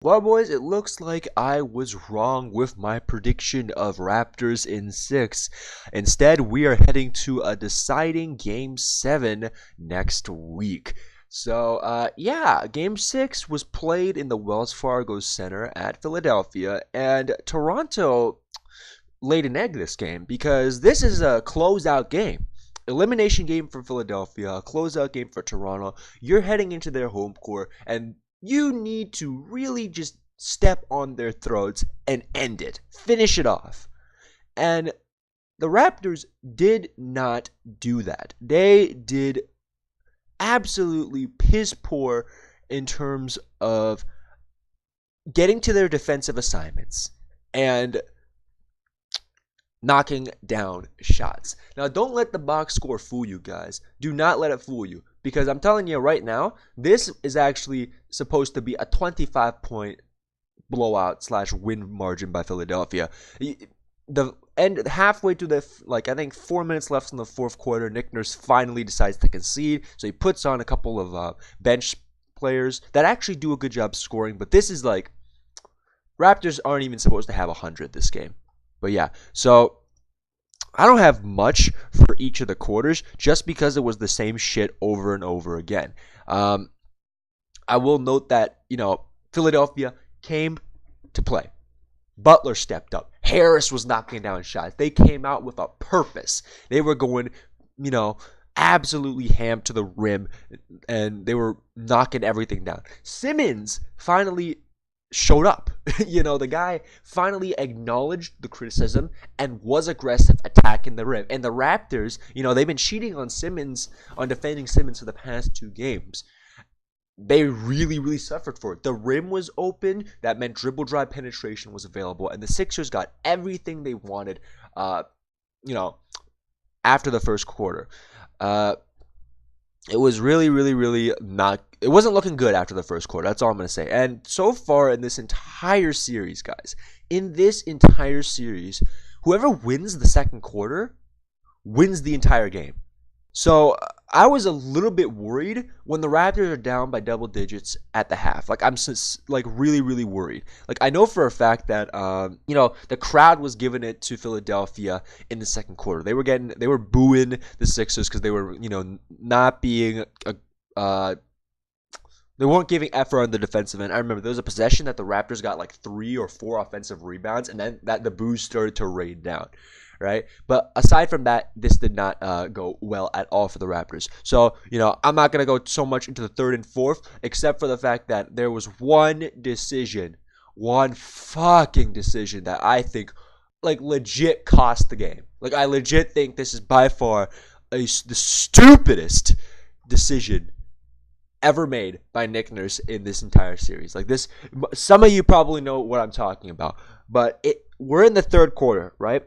Well, boys, it looks like I was wrong with my prediction of Raptors in 6. Instead, we are heading to a deciding Game 7 next week. So, yeah, Game 6 was played in the Wells Fargo Center at Philadelphia, and Toronto laid an egg this game because this is a closeout game. Elimination game for Philadelphia, a closeout game for Toronto. You're heading into their home court, and you need to really just step on their throats and end it. Finish it off. And the Raptors did not do that. They did absolutely piss poor in terms of getting to their defensive assignments and knocking down shots. Now, don't let the box score fool you guys. Do not let it fool you. Because I'm telling you right now, this is actually supposed to be a 25-point blowout / win margin by Philadelphia. The end halfway to the I think 4 minutes left in the fourth quarter, Nick Nurse finally decides to concede. So he puts on a couple of bench players that actually do a good job scoring. But this is Raptors aren't even supposed to have 100 this game. But yeah, so I don't have much for each of the quarters just because it was the same shit over and over again. I will note that, Philadelphia came to play. Butler stepped up. Harris was knocking down shots. They came out with a purpose. They were going, absolutely ham to the rim, and they were knocking everything down. Simmons finally showed up. The guy finally acknowledged the criticism and was aggressive attacking the rim. And the Raptors, they've been cheating on defending Simmons for the past 2 games. They really, really suffered for it. The rim was open. That meant dribble drive penetration was available. And the Sixers got everything they wanted, after the first quarter. It was really, really, really not. It wasn't looking good after the first quarter. That's all I'm going to say. And so far in this entire series, guys, whoever wins the second quarter wins the entire game. So I was a little bit worried when the Raptors are down by double digits at the half. I'm just really, really worried. I know for a fact that the crowd was giving it to Philadelphia in the second quarter. They were booing the Sixers because they were not being they weren't giving effort on the defensive end. I remember there was a possession that the Raptors got 3 or 4 offensive rebounds, and then the boos started to rain down. Right? But aside from that, this did not go well at all for the Raptors. So, I'm not going to go so much into the third and fourth, except for the fact that there was one fucking decision that I think, legit cost the game. I legit think this is by far the stupidest decision ever made by Nick Nurse in this entire series. Some of you probably know what I'm talking about. But we're in the third quarter, right?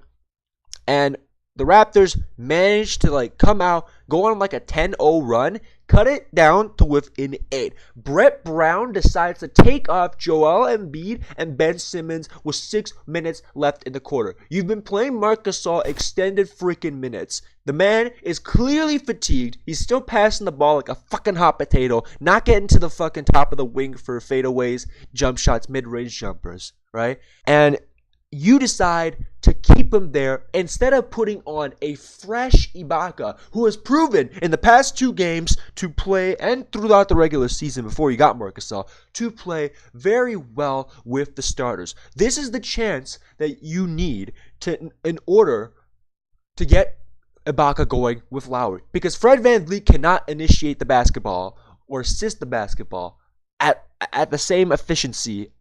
And the Raptors managed to come out, go on a 10-0 run, cut it down to within 8. Brett Brown decides to take off Joel Embiid and Ben Simmons with 6 minutes left in the quarter. You've been playing Marc Gasol extended freaking minutes. The man is clearly fatigued. He's still passing the ball like a fucking hot potato, not getting to the fucking top of the wing for fadeaways, jump shots, mid-range jumpers, right? And you decide to keep him there instead of putting on a fresh Ibaka who has proven in the past 2 games to play, and throughout the regular season before you got Marc Gasol, to play very well with the starters. This is the chance that you need in order to get Ibaka going with Lowry. Because Fred VanVleet cannot initiate the basketball or assist the basketball at the same efficiency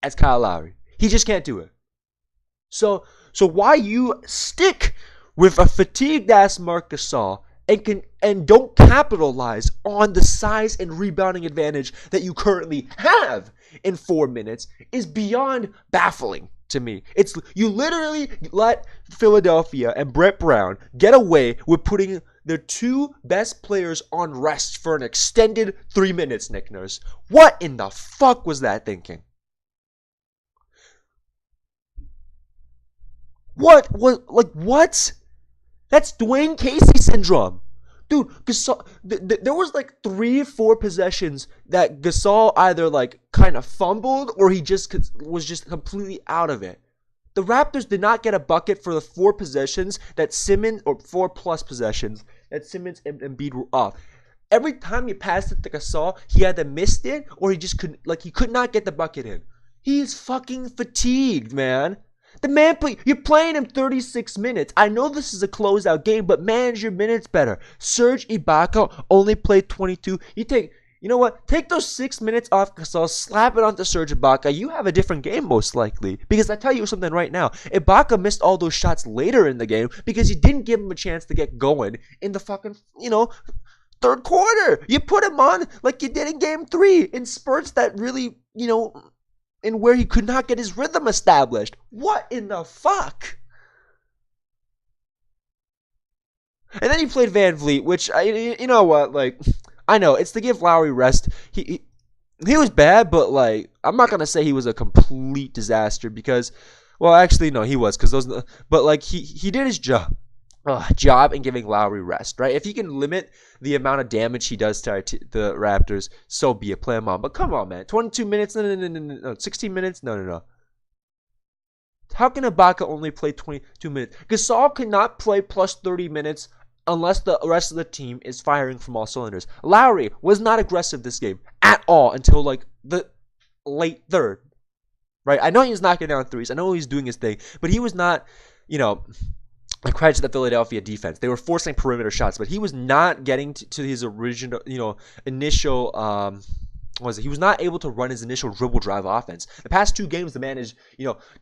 as Kyle Lowry. He just can't do it. So why you stick with a fatigued-ass Marc Gasol and don't capitalize on the size and rebounding advantage that you currently have in 4 minutes is beyond baffling to me. You literally let Philadelphia and Brett Brown get away with putting their 2 best players on rest for an extended 3 minutes, Nick Nurse. What in the fuck was that thinking? What? That's Dwane Casey syndrome. Dude, Gasol, there was like 3, 4 possessions that Gasol either like kind of fumbled or he just was just completely out of it. The Raptors did not get a bucket for the 4 possessions that Simmons, or 4+ possessions that Simmons and Embiid were off. Every time he passed it to Gasol, he either missed it or he could not get the bucket in. He's fucking fatigued, man. The man you're playing him 36 minutes. I know this is a closeout game, but manage your minutes better. Serge Ibaka only played 22. You know what? Take those 6 minutes off Gasol, slap it onto Serge Ibaka. You have a different game most likely. Because I tell you something right now. Ibaka missed all those shots later in the game because you didn't give him a chance to get going in the fucking, third quarter. You put him on like you did in game 3 in spurts that really, in where he could not get his rhythm established. What in the fuck? And then he played Van Vliet, which, you know what, like, I know, it's to give Lowry rest. He was bad, but, like, I'm not going to say he was a complete disaster because, well, actually, no, he was. But, like, he did his job in giving Lowry rest, right? If he can limit the amount of damage he does to the Raptors, so be it. Play him on. But come on, man. 22 minutes? No. 16 minutes? No. How can Ibaka only play 22 minutes? Gasol cannot play plus 30 minutes unless the rest of the team is firing from all cylinders. Lowry was not aggressive this game at all until, like, the late third, right? I know he was knocking down threes. I know he was doing his thing. But he was not, I credit to the Philadelphia defense. They were forcing perimeter shots, but he was not getting to his original, initial, he was not able to run his initial dribble drive offense. The past 2 games, the man is,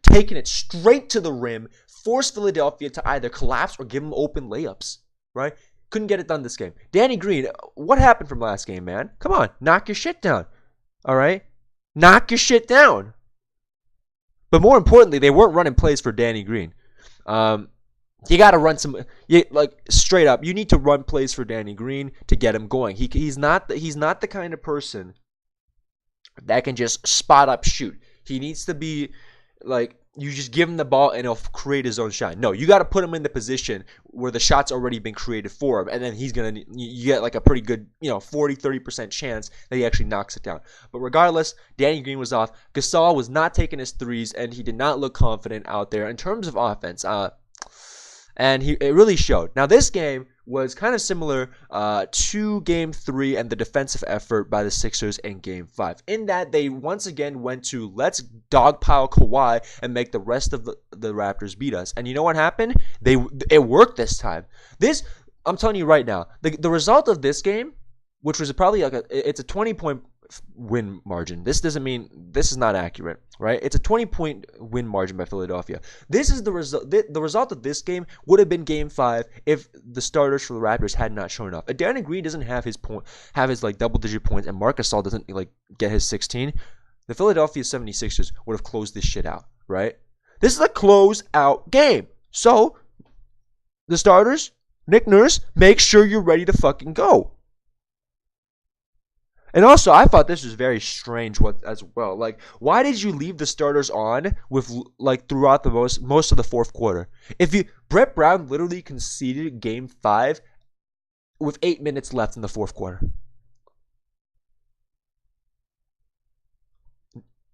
taking it straight to the rim, forced Philadelphia to either collapse or give him open layups, right? Couldn't get it done this game. Danny Green, what happened from last game, man? Come on, knock your shit down, all right? Knock your shit down. But more importantly, they weren't running plays for Danny Green. You got to run straight up. You need to run plays for Danny Green to get him going. He's not the kind of person that can just spot up shoot. He needs to be like, you just give him the ball and he'll create his own shot. No, you got to put him in the position where the shot's already been created for him, and then you get like a pretty good 40-30% chance that he actually knocks it down. But regardless, Danny Green was off. Gasol was not taking his threes, and he did not look confident out there in terms of offense. And it really showed. Now, this game was kind of similar to Game 3 and the defensive effort by the Sixers in Game 5. In that, they once again went to let's dogpile Kawhi and make the rest of the Raptors beat us. And you know what happened? It worked this time. I'm telling you right now, the result of this game, which was probably it's a 20-point win margin. This doesn't mean this is not accurate, right? It's a 20-point win margin by Philadelphia. This is the result. The result of this game would have been Game 5 if the starters for the Raptors had not shown up. If Danny Green doesn't have his like double-digit points, and Marc Gasol doesn't like get his 16, the Philadelphia 76ers would have closed this shit out, right? This is a close-out game. So the starters, Nick Nurse, make sure you're ready to fucking go. And also, I thought this was very strange as well. Like, why did you leave the starters on with throughout the most of the fourth quarter? Brett Brown literally conceded Game 5 with 8 minutes left in the fourth quarter.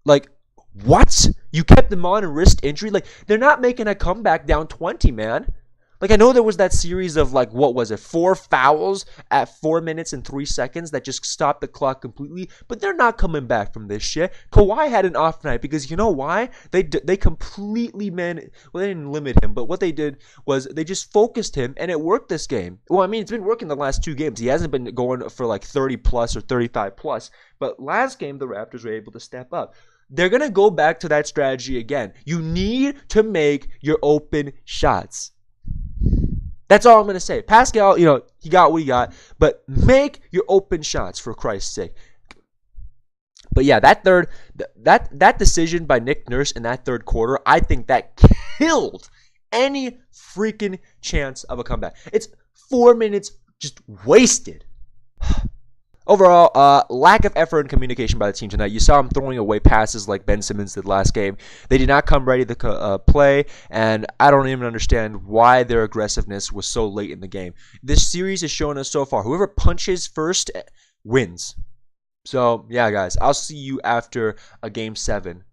Like, what? You kept them on a wrist injury? Like, they're not making a comeback down 20, man. Like, I know there was that series of, 4 fouls at 4 minutes and 3 seconds that just stopped the clock completely, but they're not coming back from this shit. Kawhi had an off night because you know why? They completely, they didn't limit him, but what they did was they just focused him, and it worked this game. Well, I mean, it's been working the last 2 games. He hasn't been going for 30 plus or 35 plus, but last game the Raptors were able to step up. They're going to go back to that strategy again. You need to make your open shots. That's all I'm going to say. Pascal, he got what he got, but make your open shots for Christ's sake. But yeah, that decision by Nick Nurse in that third quarter, I think that killed any freaking chance of a comeback. It's 4 minutes just wasted. Overall, lack of effort and communication by the team tonight. You saw them throwing away passes like Ben Simmons did last game. They did not come ready to play, and I don't even understand why their aggressiveness was so late in the game. This series has shown us so far, whoever punches first wins. So, yeah, guys, I'll see you after a Game 7